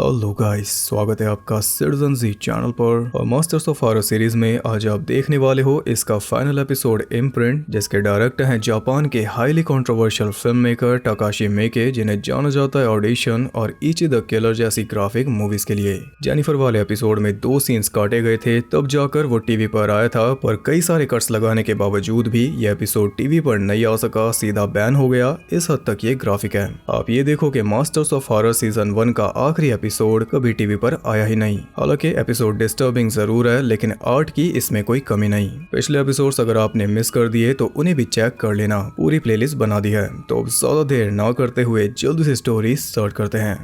Hello guys, स्वागत है आपका सिटीजन जी चैनल पर। और मास्टर्स ऑफ हॉरर सीरीज में आज आप देखने वाले हो इसका फाइनल एपिसोड इम्प्रिंट, जिसके डायरेक्टर हैं जापान के हाईली कंट्रोवर्शियल फिल्म मेकर टाकाशी मिके, जिन्हें जाना जाता है ऑडिशन और इची द किलर जैसी ग्राफिक मूवीज के लिए। जेनिफर वाले एपिसोड में 2 सीन्स काटे गए थे, तब जाकर वो टीवी पर आया था, पर कई सारे कट्स लगाने के बावजूद भी ये एपिसोड टीवी पर नहीं आ सका, सीधा बैन हो गया। इस हद तक ये ग्राफिक है। आप ये देखो कि मास्टर्स ऑफ हॉरर सीजन 1 का आखिरी एपिसोड कभी टीवी पर आया ही नहीं। हालांकि एपिसोड डिस्टर्बिंग जरूर है, लेकिन आर्ट की इसमें कोई कमी नहीं। पिछले एपिसोड्स अगर आपने मिस कर दिए तो उन्हें भी चेक कर लेना, पूरी प्लेलिस्ट बना दी है। तो अब ज्यादा देर ना करते हुए जल्दी से स्टोरी स्टार्ट करते हैं।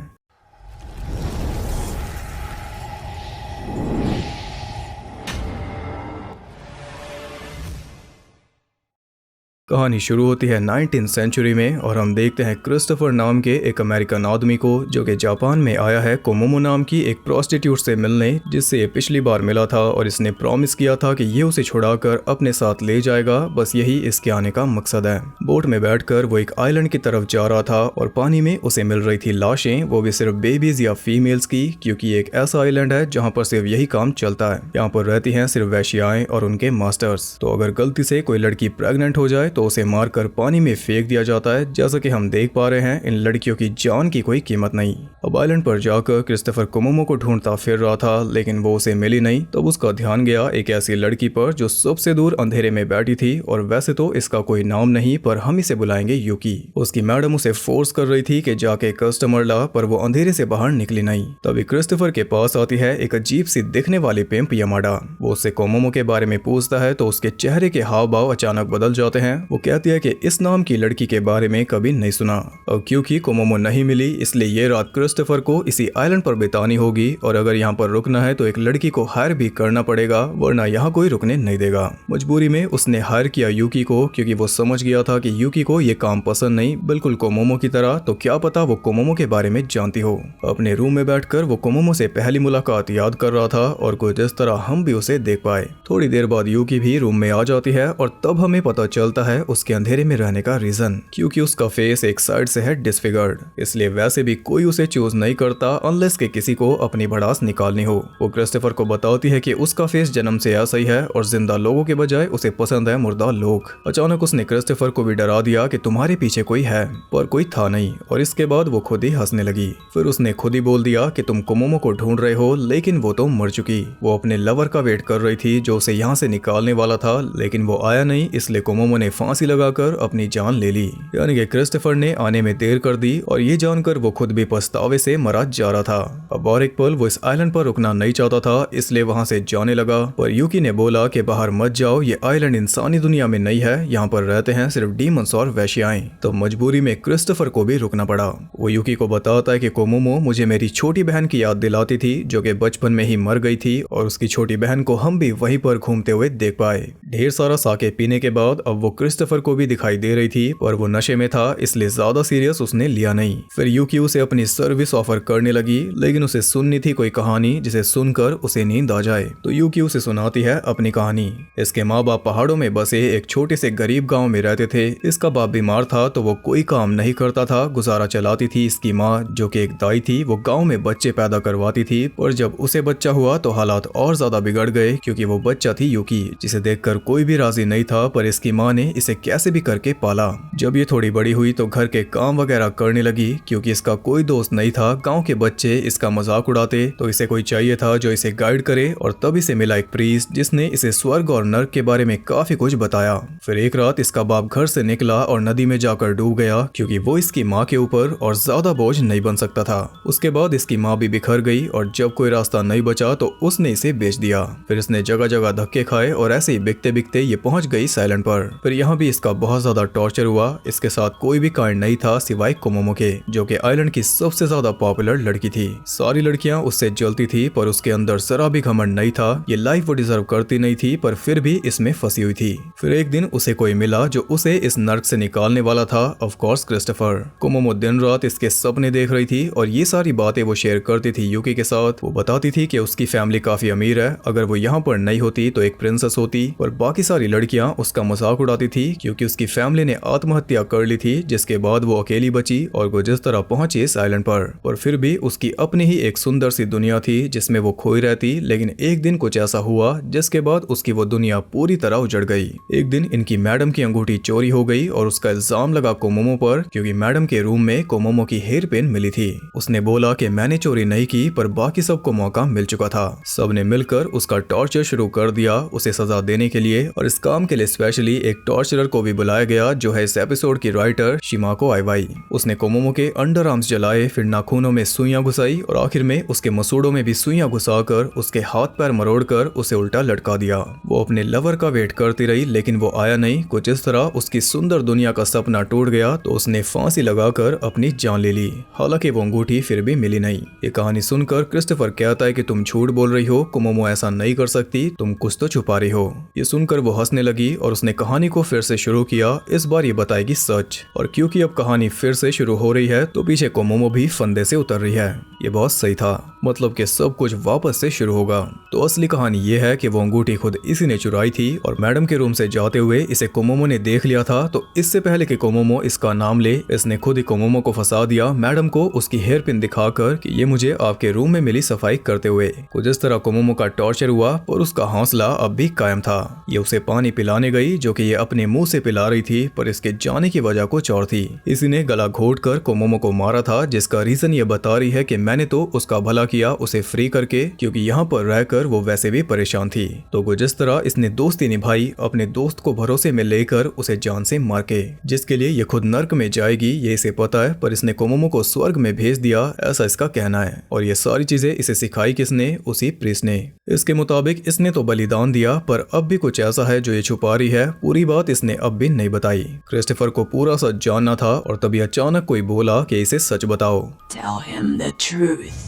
कहानी शुरू होती है 19th सेंचुरी में और हम देखते हैं क्रिस्टोफर नाम के एक अमेरिकन आदमी को, जो कि जापान में आया है कोमोमो नाम की एक प्रोस्टिट्यूट से मिलने, जिससे ये पिछली बार मिला था और इसने प्रॉमिस किया था कि ये उसे छुड़ाकर अपने साथ ले जाएगा। बस यही इसके आने का मकसद है। बोट में बैठकर वो एक आइलैंड की तरफ जा रहा था और पानी में उसे मिल रही थी लाशें, वो भी सिर्फ बेबीज या फीमेल्स की, क्योंकि एक ऐसा आइलैंड है जहाँ पर सिर्फ यही काम चलता है। यहाँ पर रहती है सिर्फ वैश्याएं और उनके मास्टर्स। तो अगर गलती से कोई लड़की प्रेग्नेंट हो जाए तो उसे मारकर पानी में फेंक दिया जाता है। जैसा कि हम देख पा रहे हैं, इन लड़कियों की जान की कोई कीमत नहीं। अब आइलैंड पर जाकर क्रिस्टोफर कोमोमो को ढूंढता फिर रहा था, लेकिन वो उसे मिली नहीं। तब उसका ध्यान गया एक ऐसी लड़की पर जो सबसे दूर अंधेरे में बैठी थी, और वैसे तो इसका कोई नाम नहीं, पर हम इसे बुलाएंगे यूकी। उसकी मैडम उसे फोर्स कर रही थी कि जाके कस्टमर ला, पर वो अंधेरे से बाहर निकली नहीं। तभी क्रिस्टोफर के पास आती है एक अजीब सी दिखने वाली पिंप यमाडा। वो उससे कोमोमो के बारे में पूछता है तो उसके चेहरे के हाव भाव अचानक बदल जाते हैं। वो कहती है कि इस नाम की लड़की के बारे में कभी नहीं सुना। और क्योंकि कोमोमो नहीं मिली, इसलिए ये रात क्रिस्टोफर को इसी आइलैंड पर बितानी होगी, और अगर यहाँ पर रुकना है तो एक लड़की को हायर भी करना पड़ेगा, वरना यहाँ कोई रुकने नहीं देगा। मजबूरी में उसने हायर किया यूकी को, क्योंकि वो समझ गया था कि यूकी को ये काम पसंद नहीं, बिल्कुल कोमोमो की तरह। तो क्या पता वो कोमोमो के बारे में जानती हो। अपने रूम में बैठकर वो कोमोमो से पहली मुलाकात याद कर रहा था, और कुछ इस तरह हम भी उसे देख पाए। थोड़ी देर बाद यूकी भी रूम में आ जाती है, और तब हमें पता चलता है उसके अंधेरे में रहने का रीजन, क्योंकि उसका फेस एक साइड से है डिसफिगर्ड। इसलिए वैसे भी कोई उसे चूज नहीं करता अनलेस के किसी को अपनी भड़ास निकालनी हो। वो क्रिस्टोफर को बताती है कि उसका फेस जन्म से ऐसा ही है, और जिंदा लोगों के बजाय उसे पसंद है मुर्दा लोग। अचानक उसने क्रिस्टोफर को भी डरा दिया कि तुम्हारे पीछे कोई है, पर कोई था नहीं। और इसके बाद वो खुद ही हंसने लगी। फिर उसने खुद ही बोल दिया कि तुम कोमोमो को ढूंढ रहे हो, लेकिन वो तो मर चुकी। वो अपने लवर का वेट कर रही थी, जो उसे यहाँ से निकालने वाला था, लेकिन वो आया नहीं। इसलिए कोमोमो ने फांसी लगाकर अपनी जान ले ली। यानी कि क्रिस्टोफर ने आने में देर कर दी, और ये जानकर वो खुद भी पछतावे से मरा जा रहा था। अब और एक पल वो इस आइलैंड पर रुकना नहीं चाहता था, इसलिए वहां से जाने लगा। पर यूकी ने बोला कि बाहर मत जाओ, ये आइलैंड इंसानी दुनिया में नहीं है, यहाँ पर रहते हैं सिर्फ डीमंस और वैश्याएं। तो मजबूरी में क्रिस्टोफर को भी रुकना पड़ा। वो यूकी को बताता है कि कोमोमो मुझे मेरी छोटी बहन की याद दिलाती थी, जो कि बचपन में ही मर गई थी, और उसकी छोटी बहन को हम भी वहीं पर घूमते हुए देख पाए। ढेर सारा साके पीने के बाद अब वो क्रिस्टोफर को भी दिखाई दे रही थी, पर वो नशे में था, इसलिए ज्यादा सीरियस उसने लिया नहीं। फिर यूकी उसे अपनी सर्विस ऑफर करने लगी, लेकिन उसे सुननी थी कोई कहानी जिसे सुनकर उसे नींद आ जाए। तो यूकी उसे सुनाती है अपनी कहानी। इसके माँ बाप पहाड़ों में बसे एक छोटे से गरीब गांव में रहते थे। इसका बाप बीमार था, तो वो कोई काम नहीं करता था, गुजारा चलाती थी। इसकी माँ, जो कि एक दाई थी, वो गाँव में बच्चे पैदा करवाती थी। पर जब उसे बच्चा हुआ तो हालात और ज्यादा बिगड़ गए, क्योंकि वो बच्चा थी यूकी, जिसे देखकर कोई भी राजी नहीं था। पर इसकी माँ ने इसे कैसे भी करके पाला। जब ये थोड़ी बड़ी हुई तो घर के काम वगैरह करने लगी, क्योंकि इसका कोई दोस्त नहीं था। गांव के बच्चे इसका मजाक उड़ाते, तो इसे कोई चाहिए था जो इसे गाइड करे। और तब इसे मिला एक प्रीस्ट, जिसने इसे स्वर्ग और नर्क के बारे में काफी कुछ बताया। फिर एक रात इसका बाप घर से निकला और नदी में जाकर डूब गया, क्योंकि वो इसकी माँ के ऊपर और ज्यादा बोझ नहीं बन सकता था। उसके बाद इसकी माँ भी बिखर गई, और जब कोई रास्ता नहीं बचा तो उसने इसे बेच दिया। फिर इसने जगह जगह धक्के खाए, और ऐसे ही बिकते बिकते ये पहुंच गई साइलैंड पर। फिर यहाँ भी इसका बहुत ज्यादा टॉर्चर हुआ। इसके साथ कोई भी कांड नहीं था सिवाय कोमोमो के, जो कि आइलैंड की सबसे ज्यादा पॉपुलर लड़की थी। सारी लड़कियां उससे जलती थी, पर उसके अंदर जरा भी घमंड नहीं था। ये लाइफ वो डिजर्व करती नहीं थी, पर फिर भी इसमें फंसी हुई थी। फिर एक दिन उसे कोई मिला जो उसे इस नर्क से निकालने वाला था। Of course Christopher. कोमोमो दिन रात इसके सपने देख रही थी, और ये सारी बातें वो शेयर करती थी यूकी के साथ। वो बताती थी कि उसकी फैमिली काफी अमीर है, अगर वो यहाँ पर नहीं होती तो एक प्रिंसेस होती। और बाकी सारी लड़कियां उसका मजाक उड़ाती थी थी क्योंकि उसकी फैमिली ने आत्महत्या कर ली थी, जिसके बाद वो अकेली बची और वो जिस तरह पहुंची इस आइलैंड पर फिर भी उसकी अपनी ही एक सुंदर सी दुनिया थी जिसमें वो खोई रहती। लेकिन एक दिन कुछ ऐसा हुआ जिसके बाद उसकी वो दुनिया पूरी तरह उजड़ गई। एक दिन इनकी मैडम की अंगूठी चोरी हो गई और उसका इल्जाम लगा कोमोमो पर, क्योंकि मैडम के रूम में कोमोमो की हेयर पिन मिली थी। उसने बोला कि मैंने चोरी नहीं की, पर बाकी सबको मौका मिल चुका था। सबने मिलकर उसका टॉर्चर शुरू कर दिया उसे सजा देने के लिए, और इस काम के लिए स्पेशली एक टॉर्चरर को भी बुलाया गया जो है इस एपिसोड की राइटर शिमाको आइवाई। उसने कोमोमो के अंडर आर्म्स जलाए, फिर नाखूनों में सुइयां घुसाई और आखिर में उसके मसूड़ों में भी सुइयां घुसाकर उसके हाथ पैर मरोड़कर उसे उल्टा लटका दिया। वो अपने लवर का वेट करती रही लेकिन वो आया नहीं। कुछ इस तरह उसकी सुंदर दुनिया का सपना टूट गया तो उसने फांसी लगाकर अपनी जान ले ली। हालांकि वो अंगूठी फिर भी मिली नहीं। ये कहानी सुनकर क्रिस्टोफर कहता है कि तुम झूठ बोल रही हो, कोमोमो ऐसा नहीं कर सकती, तुम कुछ तो छुपा रही हो। ये सुनकर वो हंसने लगी और उसने कहानी को फिर से शुरू किया। इस बार ये बताएगी सच, और क्योंकि अब कहानी फिर से शुरू हो रही है तो पीछे कोमोमो भी फंदे से उतर रही है। ये बहुत सही था, मतलब कि सब कुछ वापस से शुरू होगा। तो असली कहानी ये है कि वो अंगूठी खुद इसी ने चुराई थी और मैडम के रूम से जाते हुए इसे कोमोमो ने देख लिया था। तो इससे पहले कि कोमोमो इसका नाम ले, इसने खुद ही कोमोमो को फंसा दिया मैडम को उसकी हेयर पिन दिखाकर कि ये मुझे आपके रूम में मिली सफाई करते हुए। कुछ इस तरह कोमोमो का टॉर्चर हुआ और उसका हौसला अब भी कायम था। ये उसे पानी पिलाने गई जो कि ये अपने मुंह से पिला रही थी, पर इसके जाने की वजह कुछ और थी। इसी ने गला घोट कर कोमोमो को मारा था, जिसका रीजन ये बता रही है कि मैंने तो उसका भला किया उसे फ्री करके, क्योंकि यहाँ पर रहकर वो वैसे भी परेशान थी। तो कुछ इस तरह इसने दोस्ती निभाई अपने दोस्त को भरोसे में लेकर उसे जान से मार के, जिसके लिए ये खुद नर्क में जाएगी ये इसे पता है, पर इसने कोमोमो को स्वर्ग में भेज दिया ऐसा इसका कहना है। और ये सारी चीजें इसे सिखाई किसने? उसी प्रीस्ट ने। इसके मुताबिक इसने तो बलिदान दिया, पर अब भी कुछ ऐसा है जो ये छुपा रही है। पूरी बात इसने अब भी नहीं बताई। क्रिस्टोफर को पूरा सच जानना था और तभी अचानक कोई बोला कि इसे सच बताओ। Tell him the truth.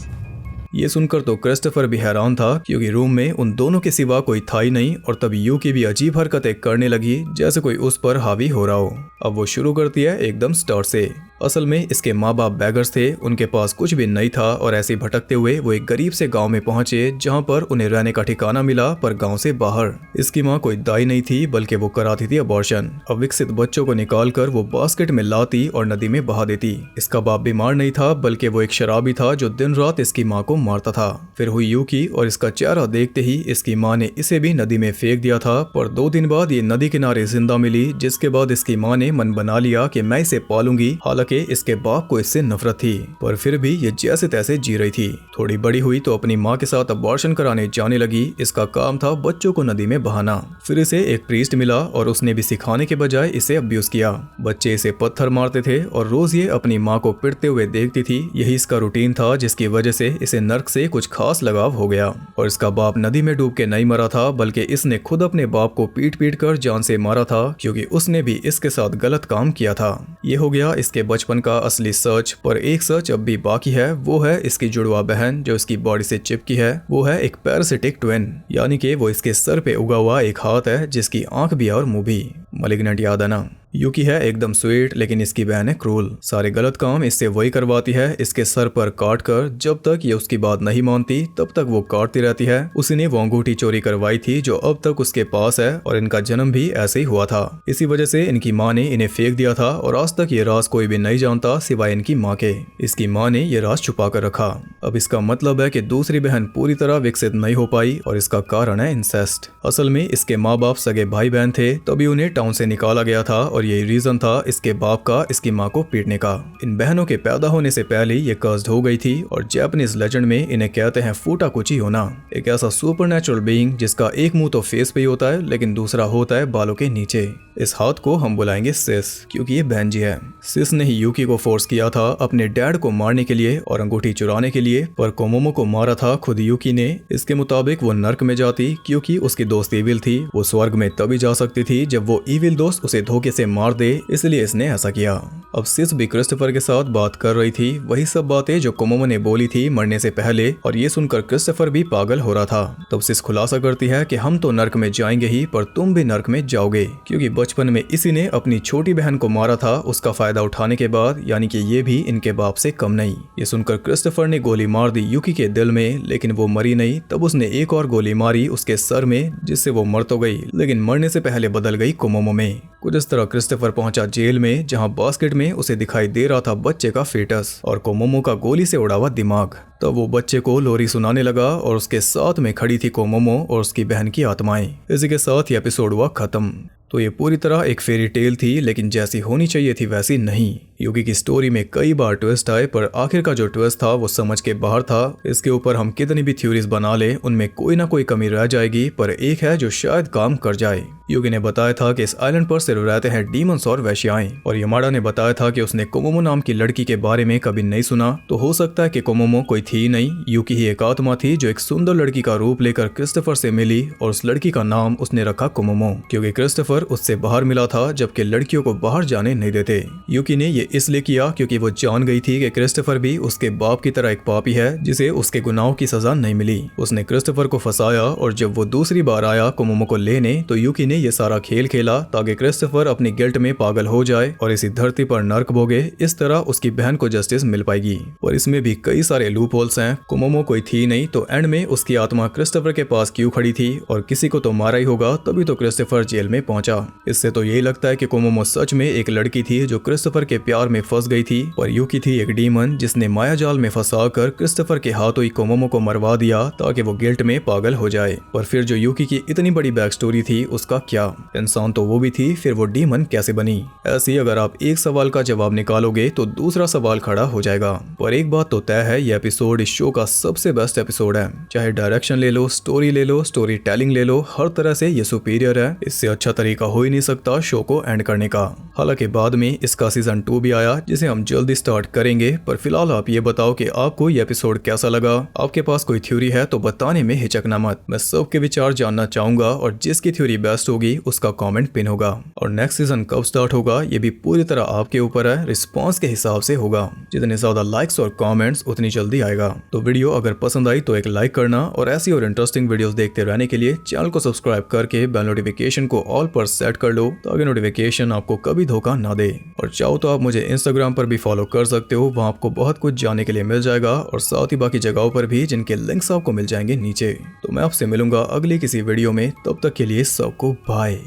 ये सुनकर तो क्रिस्टोफर भी हैरान था, क्योंकि रूम में उन दोनों के सिवा कोई था ही नहीं। और तभी यूकी भी अजीब हरकतें करने लगी जैसे कोई उस पर हावी हो रहा हो। अब वो शुरू करती है एकदम स्टार्ट से। असल में इसके माँ बाप बैगर्स थे, उनके पास कुछ भी नहीं था और ऐसे भटकते हुए वो एक गरीब से गांव में पहुंचे जहां पर उन्हें रहने का ठिकाना मिला, पर गांव से बाहर। इसकी माँ कोई दाई नहीं थी बल्कि वो कराती थी अबॉर्शन। अविकसित बच्चों को निकालकर वो बास्केट में लाती और नदी में बहा देती। इसका बाप बीमार नहीं था बल्कि वो एक शराबी था जो दिन रात इसकी माँ को मारता था। फिर हुई यूकी और इसका चेहरा देखते ही इसकी माँ ने इसे भी नदी में फेंक दिया था, पर 2 दिन बाद ये नदी किनारे जिंदा मिली, जिसके बाद इसकी माँ ने मन बना लिया कि मैं इसे पालूंगी। हालांकि इसके बाप को इससे नफरत थी, पर फिर भी ये जैसे तैसे जी रही थी। थोड़ी बड़ी हुई तो अपनी माँ के साथ अबॉर्शन कराने जाने लगी। इसका काम था बच्चों को नदी में बहाना। फिर इसे एक प्रीस्ट मिला और उसने भी सिखाने के बजाय इसे अब्यूज किया। बच्चे इसे पत्थर मारते थे और रोज ये अपनी माँ को पिटते हुए देखती थी। यही इसका रूटीन था, जिसकी वजह से इसे नर्क से कुछ खास लगाव हो गया। और इसका बाप नदी में डूब के नहीं मरा था, बल्कि इसने खुद अपने बाप को पीट पीट कर जान से मारा था, क्योंकि उसने भी इसके साथ गलत काम किया था। ये हो गया इसके बचपन का असली सच। पर एक सच अब भी बाकी है, वो है इसकी जुड़वा बहन जो इसकी बॉडी से चिपकी है। वो है एक पैरासिटिक ट्विन, यानी कि वो इसके सर पे उगा हुआ एक हाथ है जिसकी आंख भी है और मुंह भी। मलिग्नेंट याद है ना? यूकी है एकदम स्वीट, लेकिन इसकी बहन है क्रूल। सारे गलत काम इससे वही करवाती है, इसके सर पर काट कर। जब तक ये उसकी बात नहीं मानती तब तक वो काटती रहती है। उसी ने वो अंगूठी चोरी करवाई थी जो अब तक उसके पास है, और इनका जन्म भी ऐसे ही हुआ था। इसी वजह से इनकी माँ ने इन्हें फेंक दिया था, और आज तक ये राज कोई भी नहीं जानता सिवाय इनकी माँ के। इसकी माँ ने ये राज छुपा कर रखा। अब इसका मतलब है कि दूसरी बहन पूरी तरह विकसित नहीं हो पाई, और इसका कारण है इंसेस्ट। असल में इसके माँ बाप सगे भाई बहन थे, तभी उन्हें टाउन से निकाला गया था, और यही रीजन था इसके बाप का इसकी माँ को पीटने का। इन बहनों के पैदा होने से पहले ये कर्स्ड हो गई थी, और जापानीज लेजेंड में इन्हें कहते हैं फूटाकुची होना। एक ऐसा सुपरनैचुरल बीइंग जिसका एक मुंह तो फेस पे ही होता है, लेकिन दूसरा होता है बालों के नीचे। इस हाथ को हम बुलाएंगे सिस, क्योंकि ये बहन जी है। सिस ने ही यूकी को फोर्स किया था अपने डैड को मारने के लिए और अंगूठी चुराने के लिए, पर कोमोमो को मारा था खुद यूकी ने। इसके मुताबिक वो नर्क में जाती क्योंकि उसकी दोस्त इविल थी। वो स्वर्ग में तभी जा सकती थी जब वो इविल दोस्त उसे धोखे से मार दे, इसलिए इसने ऐसा किया। अब सिस भी क्रिस्टोफर के साथ बात कर रही थी, वही सब बातें जो कोमोमो ने बोली थी मरने से पहले, और ये सुनकर क्रिस्टोफर भी पागल हो रहा था। तब सिस खुलासा करती है कि हम तो नर्क में जाएंगे ही, पर तुम भी नर्क में जाओगे, क्योंकि बचपन में इसी ने अपनी छोटी बहन को मारा था उसका फायदा उठाने के बाद, यानी कि ये भी इनके बाप से कम नहीं। ये सुनकर क्रिस्टोफर ने गोली मार दी यूकी के दिल में, लेकिन वो मरी नहीं। तब उसने एक और गोली मारी उसके सर में, जिससे वो मर तो गई, लेकिन मरने से पहले बदल गई कोमोमो में। कुछ इस तरह क्रिस्टोफर पहुंचा जेल में, जहां बास्केट में उसे दिखाई दे रहा था बच्चे का फेटस और कोमोमो का गोली से उड़ा हुआ दिमाग। तब वो बच्चे को लोरी सुनाने लगा और उसके साथ में खड़ी थी कोमोमो और उसकी बहन की आत्माएं। इसी के साथ ये एपिसोड हुआ खत्म। तो ये पूरी तरह एक फेरी टेल थी, लेकिन जैसी होनी चाहिए थी वैसी नहीं। यूकी की स्टोरी में कई बार ट्विस्ट आए, पर आखिर का जो ट्विस्ट था वो समझ के बाहर था। इसके ऊपर हम कितनी भी थ्योरीज बना ले, उनमें कोई ना कोई कमी रह जाएगी, पर एक है जो शायद काम कर जाए। यूकी ने बताया था कि इस आइलैंड पर सिर्फ रहते हैं डीमंस और वैश्याएं, और यमाडा ने बताया था कि उसने कोमोमो नाम की लड़की के बारे में कभी नहीं सुना। तो हो सकता है कि कोमोमो कोई थी नहीं, यूकी ही एक आत्मा थी जो एक सुंदर लड़की का रूप लेकर क्रिस्टोफर से मिली, और उस लड़की का नाम उसने रखा कोमोमो, क्योंकि क्रिस्टोफर उससे बाहर मिला था, जबकि लड़कियों को बाहर जाने नहीं देते। यूकी ने ये इसलिए किया क्योंकि वो जान गई थी कि क्रिस्टोफर भी उसके बाप की तरह एक पापी है, जिसे उसके गुनाहों की सजा नहीं मिली। उसने क्रिस्टोफर को फंसाया, और जब वो दूसरी बार आया कोमोमो को लेने, तो यूकी ने ये सारा खेल खेला ताकि क्रिस्टोफर अपनी गिल्ट में पागल हो जाए और इसी धरती पर नर्क भोगे। इस तरह उसकी बहन को जस्टिस मिल पाएगी। और इसमें भी कई सारे लूप होल्स हैं। कोमोमो कोई थी नहीं, तो एंड में उसकी आत्मा क्रिस्टोफर के पास क्यों खड़ी थी, और किसी को तो मारा ही होगा, तभी तो क्रिस्टोफर जेल में पहुंचा। इससे तो यही लगता है कि कोमोमो सच में एक लड़की थी जो क्रिस्टोफर के प्यार में फंस गई थी, और यूकी थी एक डीमन जिसने माया जाल में फंसाकर क्रिस्टोफर के हाथों ही कोमोमो को मरवा दिया ताकि वो गिल्ट में पागल हो जाए। और फिर जो यूकी की इतनी बड़ी बैक स्टोरी थी, उसका क्या? इंसान तो वो भी थी, फिर वो डीमन कैसे बनी? ऐसी अगर आप एक सवाल का जवाब निकालोगे तो दूसरा सवाल खड़ा हो जाएगा। पर एक बात तो तय है, ये एपिसोड इस शो का सबसे बेस्ट एपिसोड है। चाहे डायरेक्शन ले लो, स्टोरी ले लो, स्टोरी टेलिंग ले लो, हर तरह से ये सुपीरियर है। इससे अच्छा तरीका हो ही नहीं सकता शो को एंड करने का। हालांकि बाद में इसका सीजन 2 भी आया, जिसे हम जल्दी स्टार्ट करेंगे। पर फिलहाल आप ये बताओ कि आपको ये एपिसोड कैसा लगा। आपके पास कोई थ्योरी है तो बताने में हिचकना मत। मैं सबके विचार जानना चाहूंगा, और जिसकी थ्योरी बेस्ट होगी उसका कमेंट पिन होगा। और नेक्स्ट सीजन कब स्टार्ट होगा ये भी पूरी तरह आपके ऊपर है, रिस्पॉन्स के हिसाब से होगा। जितने ज्यादा लाइक्स और कमेंट्स उतनी जल्दी आएगा। तो वीडियो अगर पसंद आई तो एक लाइक करना, और ऐसी और इंटरेस्टिंग वीडियोस देखते रहने के लिए चैनल को सब्सक्राइब करके बेल नोटिफिकेशन को ऑल पर सेट कर लो, ताकि नोटिफिकेशन आपको कभी धोखा ना दे। और चाहो तो आप मुझे इंस्टाग्राम पर भी फॉलो कर सकते हो, वहाँ आपको बहुत कुछ जानने के लिए मिल जाएगा, और साथ ही बाकी जगहों पर भी, जिनके लिंक्स आपको मिल जाएंगे नीचे। तो मैं आपसे मिलूंगा अगली किसी वीडियो में, तब तक के लिए सबको बाय।